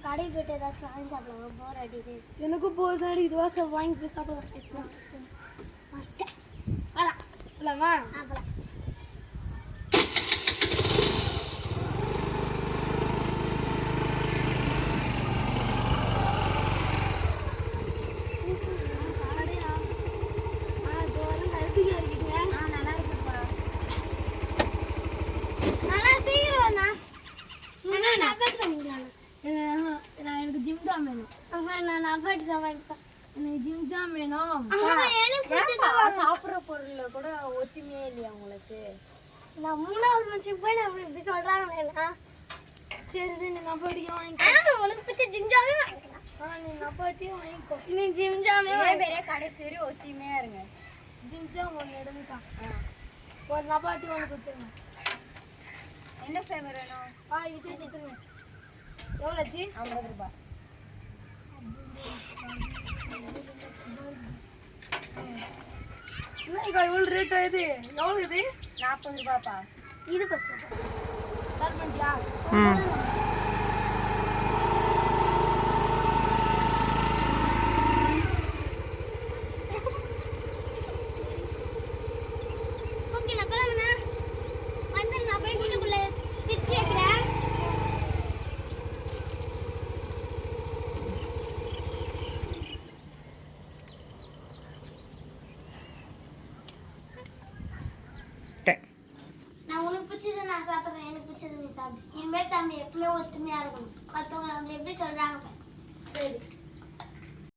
கடைக்கு போயிட்டு ஏதாச்சும் வாங்கி சாப்பிடலாம். போர் அடிக்குது. எனக்கும் போர் தான் அடிக்குது. வா சார் வாங்கி போய் சாப்பிடலாம். போலாமா? போலாம். எனக்கு ஜிம் தான் வேணும். நான் அப்பாட்டு தான் வாங்கிப்பேன். எனக்கு ஜிம் தான் வேணும். சாப்பிட்ற பொருள்ல கூட ஒத்துமையே இல்லையா உங்களுக்கு? நான் 3வது மனுஷன் போய் நான் இப்படி சொல்றாங்க. சரி நீ நப்பாட்டியும் வாங்கிக்கோ. உனக்கு பிடிச்ச ஜிஞ்சாவே வாங்கிக்கலாம். நீ நப்பாட்டியும் வாங்கிக்கோ. நீ ஜிஞ்சாவே பெரிய கடைசி வரை ஒத்துமையா இருங்க. ஜிம்ஜா ஒன்று எடுத்துட்டான். ஒரு நப்பாட்டி ஒன்று கொடுத்துருங்க. என்ன ஃப்ளேவர் வேணும்? இது கொடுத்துருங்க. எவ்வளோ ஜி? 50 ரூபாய். என்னக்கா இவ்வளோ ரேட்டா இது? எவ்வளோ இது? 40 ரூபாய்ப்பா. இது பத்து ஸ்டார்ட் பண்ணிட்டியா? ஓகே நான் கிளம்புனா வந்து நான் போய் வீட்டுக்குள்ள பிச்சு வைக்கிறேன். நான் உனக்கு பிடிச்சதை நான் சாப்பிட்றேன், எனக்கு பிடிச்சதை நீ சாப்பிடு. இனிமேல் நம்ம எப்பவுமே ஒத்துமையா இருக்கணும். மற்றவங்க நம்மள எப்படி சொல்றாங்க. சரி.